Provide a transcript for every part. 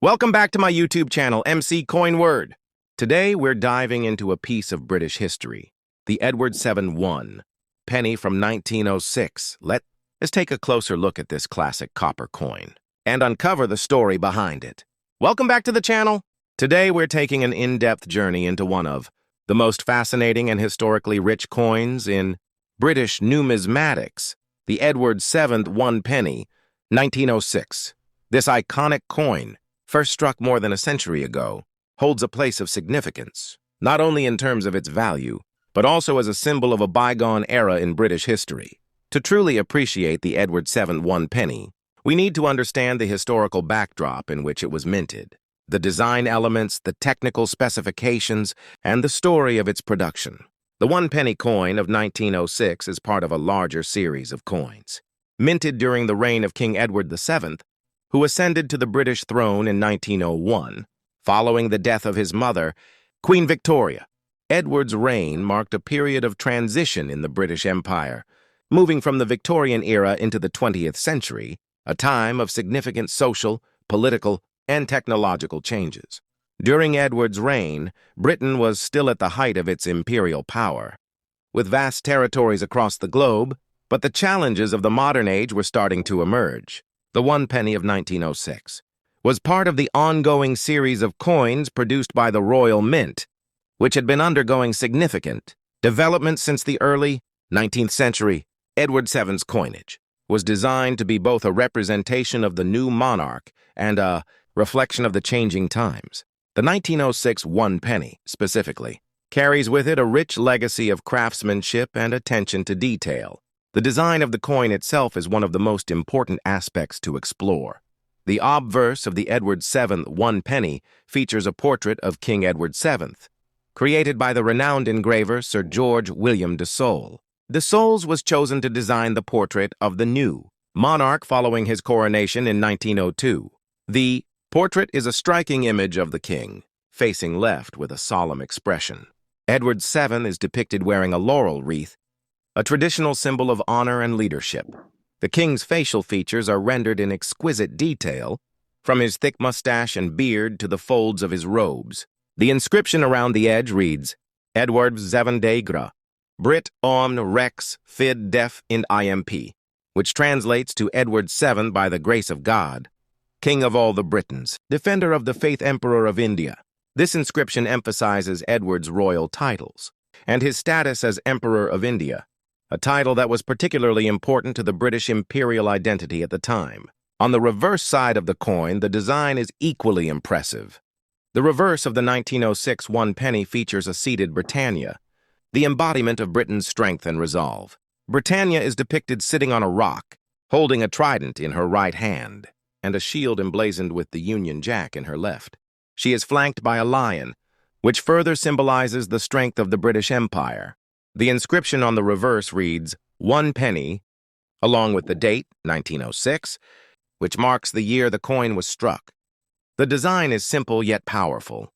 Welcome back to my YouTube channel, MC Coin Word. Today, we're diving into a piece of British history, the Edward 7 penny from 1906. Let's take a closer look at this classic copper coin and uncover the story behind it. Welcome back to the channel. Today, we're taking an in-depth journey into one of the most fascinating and historically rich coins in British numismatics, the Edward 7 penny, 1906. This iconic coin, first struck more than a century ago, holds a place of significance, not only in terms of its value, but also as a symbol of a bygone era in British history. To truly appreciate the Edward 7 penny, we need to understand the historical backdrop in which it was minted, the design elements, the technical specifications, and the story of its production. The 1 penny coin of 1906 is part of a larger series of coins, minted during the reign of King Edward VII, who ascended to the British throne in 1901, following the death of his mother, Queen Victoria. Edward's reign marked a period of transition in the British Empire, moving from the Victorian era into the 20th century, a time of significant social, political, and technological changes. During Edward's reign, Britain was still at the height of its imperial power, with vast territories across the globe, but the challenges of the modern age were starting to emerge. The 1 penny of 1906 was part of the ongoing series of coins produced by the Royal Mint, which had been undergoing significant development since the early 19th century. Edward VII's coinage was designed to be both a representation of the new monarch and a reflection of the changing times. The 1906 1 penny, specifically, carries with it a rich legacy of craftsmanship and attention to detail. The design of the coin itself is one of the most important aspects to explore. The obverse of the Edward 1 penny features a portrait of King Edward VII, created by the renowned engraver Sir George William de Sole. De Sole's was chosen to design the portrait of the new monarch following his coronation in 1902. The portrait is a striking image of the king, facing left with a solemn expression. Edward VII is depicted wearing a laurel wreath, a traditional symbol of honor and leadership. The king's facial features are rendered in exquisite detail, from his thick mustache and beard to the folds of his robes. The inscription around the edge reads, Edward 7 Brit Omn Rex Fid Def in Imp, which translates to Edward 7 by the grace of God, King of all the Britons, defender of the faith Emperor of India. This inscription emphasizes Edward's royal titles and his status as Emperor of India, a title that was particularly important to the British imperial identity at the time. On the reverse side of the coin, the design is equally impressive. The reverse of the 1906 1 penny features a seated Britannia, the embodiment of Britain's strength and resolve. Britannia is depicted sitting on a rock, holding a trident in her right hand and a shield emblazoned with the Union Jack in her left. She is flanked by a lion, which further symbolizes the strength of the British Empire. The inscription on the reverse reads, 1 penny, along with the date, 1906, which marks the year the coin was struck. The design is simple yet powerful,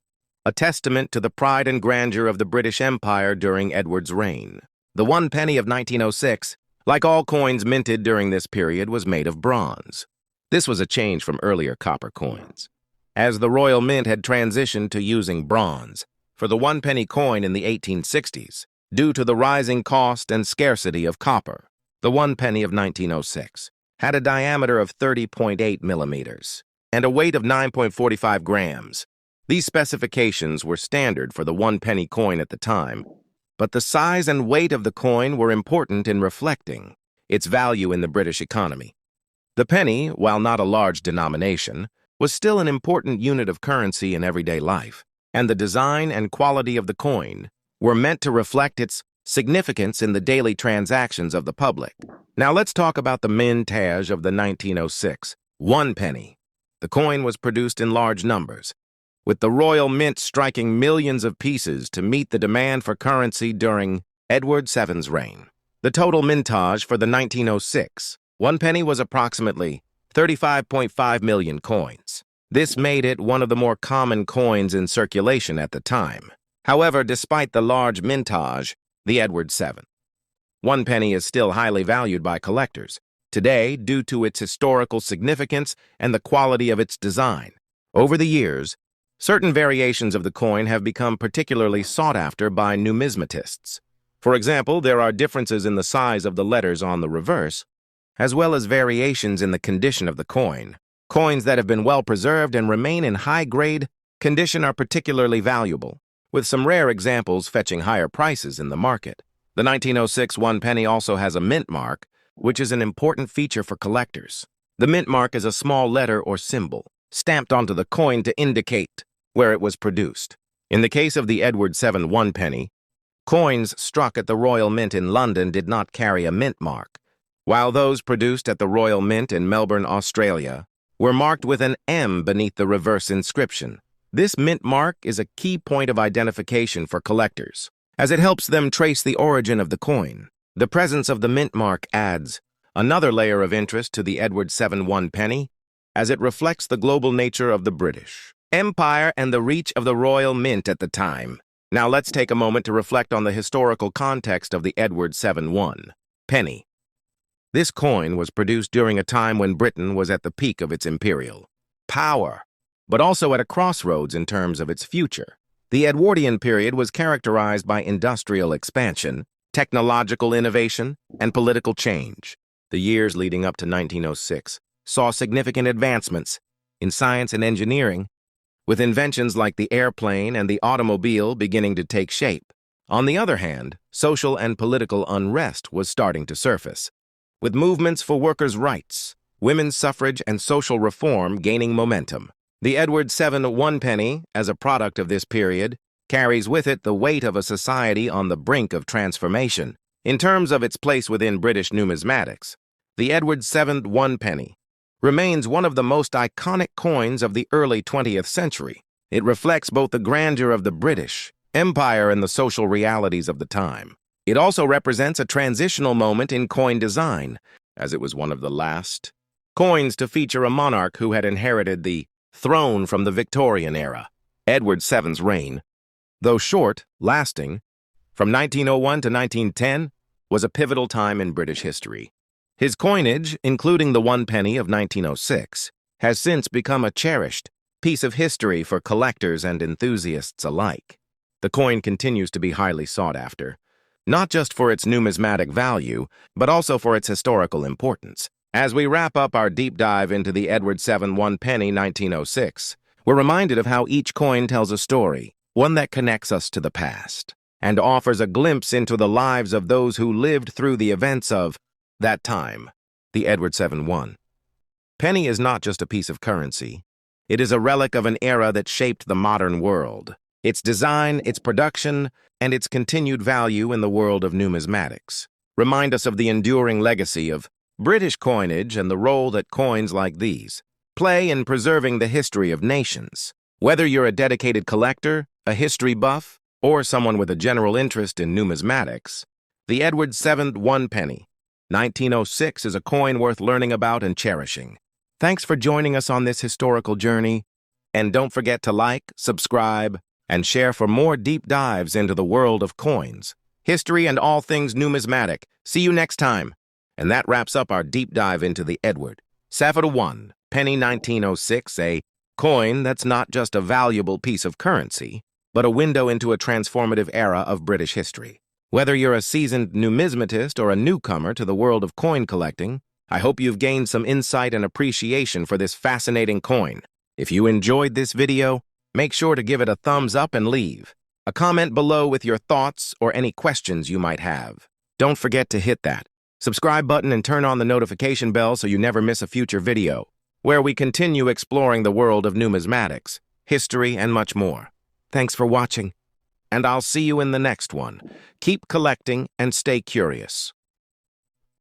a testament to the pride and grandeur of the British Empire during Edward's reign. The 1 penny of 1906, like all coins minted during this period, was made of bronze. This was a change from earlier copper coins, as the Royal Mint had transitioned to using bronze for the 1 penny coin in the 1860s. Due to the rising cost and scarcity of copper, the 1 penny of 1906 had a diameter of 30.8 millimeters and a weight of 9.45 grams. These specifications were standard for the 1 penny coin at the time, but the size and weight of the coin were important in reflecting its value in the British economy. The penny, while not a large denomination, was still an important unit of currency in everyday life, and the design and quality of the coin were meant to reflect its significance in the daily transactions of the public. Now let's talk about the mintage of the 1906 1 penny. The coin was produced in large numbers, with the Royal Mint striking millions of pieces to meet the demand for currency during Edward VII's reign. The total mintage for the 1906 1 penny was approximately 35.5 million coins. This made it one of the more common coins in circulation at the time. However, despite the large mintage, the Edward 1 penny is still highly valued by collectors today due to its historical significance and the quality of its design. Over the years, certain variations of the coin have become particularly sought after by numismatists. For example, there are differences in the size of the letters on the reverse, as well as variations in the condition of the coin. Coins that have been well preserved and remain in high-grade condition are particularly valuable, with some rare examples fetching higher prices in the market. The 1906 one penny also has a mint mark, which is an important feature for collectors. The mint mark is a small letter or symbol stamped onto the coin to indicate where it was produced. In the case of the Edward VII one penny, coins struck at the Royal Mint in London did not carry a mint mark, while those produced at the Royal Mint in Melbourne, Australia, were marked with an M beneath the reverse inscription. This mint mark is a key point of identification for collectors, as it helps them trace the origin of the coin. The presence of the mint mark adds another layer of interest to the Edward VII one penny, as it reflects the global nature of the British Empire and the reach of the Royal Mint at the time. Now let's take a moment to reflect on the historical context of the Edward VII one penny. This coin was produced during a time when Britain was at the peak of its imperial power, but also at a crossroads in terms of its future. The Edwardian period was characterized by industrial expansion, technological innovation, and political change. The years leading up to 1906 saw significant advancements in science and engineering, with inventions like the airplane and the automobile beginning to take shape. On the other hand, social and political unrest was starting to surface, with movements for workers' rights, women's suffrage, and social reform gaining momentum. The Edward VII one penny, as a product of this period, carries with it the weight of a society on the brink of transformation. In terms of its place within British numismatics, the Edward VII one penny remains one of the most iconic coins of the early 20th century. It reflects both the grandeur of the British Empire and the social realities of the time. It also represents a transitional moment in coin design, as it was one of the last coins to feature a monarch who had inherited the throne from the Victorian era. Edward VII's reign, though short, lasting, from 1901 to 1910, was a pivotal time in British history. His coinage, including the one penny of 1906, has since become a cherished piece of history for collectors and enthusiasts alike. The coin continues to be highly sought after, not just for its numismatic value, but also for its historical importance. As we wrap up our deep dive into the Edward VII one penny 1906, we're reminded of how each coin tells a story, one that connects us to the past, and offers a glimpse into the lives of those who lived through the events of that time. The Edward VII one penny is not just a piece of currency. It is a relic of an era that shaped the modern world. Its design, its production, and its continued value in the world of numismatics remind us of the enduring legacy of British coinage and the role that coins like these play in preserving the history of nations. Whether you're a dedicated collector, a history buff, or someone with a general interest in numismatics, the Edward VII one penny 1906 is a coin worth learning about and cherishing. Thanks for joining us on this historical journey, and don't forget to like, subscribe, and share for more deep dives into the world of coins, history, and all things numismatic. See you next time. And that wraps up our deep dive into the Edward VII one penny 1906, a coin that's not just a valuable piece of currency, but a window into a transformative era of British history. Whether you're a seasoned numismatist or a newcomer to the world of coin collecting, I hope you've gained some insight and appreciation for this fascinating coin. If you enjoyed this video, make sure to give it a thumbs up and leave a comment below with your thoughts or any questions you might have. Don't forget to hit that subscribe button and turn on the notification bell so you never miss a future video, where we continue exploring the world of numismatics, history, and much more. Thanks for watching, and I'll see you in the next one. Keep collecting and stay curious.